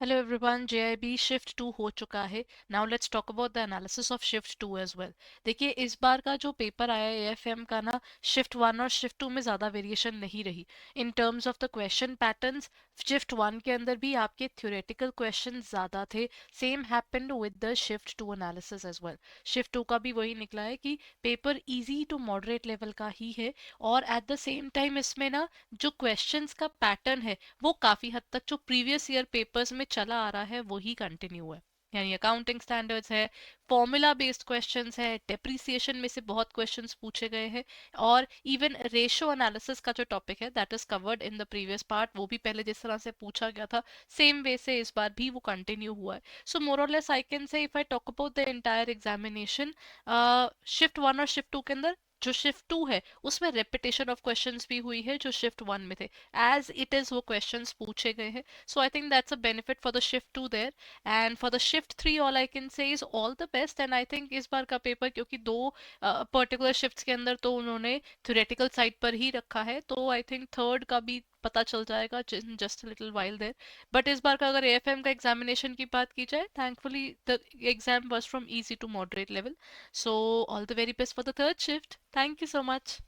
Hello everyone, JIB shift 2 हो चुका है. Now let's talk about the analysis of shift 2 as well. देखिए, इस बार का जो पेपर आया है एएफएम का ना, शिफ्ट 1 और शिफ्ट 2 में ज़्यादा वेरिएशन नहीं रही in terms of the question patterns. Shift 1 के अंदर भी आपके थ्योरेटिकल क्वेश्चन ज़्यादा थे. Same happened with the shift 2 analysis as well. Shift 2 का भी वही निकला है कि paper easy to moderate level का ही है. और एट द सेम टाइम इसमें ना, जो क्वेश्चंस का पैटर्न है वो काफी हद तक जो प्रीवियस ईयर पेपर्स में चला आ रहा है वही कंटिन्यू है. यानी अकाउंटिंग स्टैंडर्ड्स है, फॉर्मूला बेस्ड क्वेश्चंस है, डेप्रिसिएशन में से बहुत क्वेश्चंस पूछे गए हैं. और इवन रेशो एनालिसिस का जो टॉपिक है that is covered in the previous part, वो भी पहले जिस तरह से पूछा गया था सेम वे से इस बार भी वो कंटिन्यू हुआ है. सो मोर और लेस आई कैन से if I talk about the entire examination, shift 1 और शिफ्ट 2 के अंदर जो शिफ्ट 2 है उसमें रेपिटेशन ऑफ क्वेश्चंस भी हुई है जो शिफ्ट 1 में थे. एज इट इज वो क्वेश्चंस पूछे गए हैं. So I think that's a benefit for the shift 2 there. And for the shift 3 all I can say is all the best. And I think इस बार का पेपर, क्योंकि दो पर्टिकुलर शिफ्ट्स के अंदर तो उन्होंने थ्योरेटिकल साइड पर ही रखा है, तो आई थिंक थर्ड का भी पता चल जाएगा just little while there. But इस बार का अगर एएफएम का एग्जामिनेशन की बात की जाए, thankfully the exam was from easy to moderate level. So all the very best for the third shift. Thank you so much.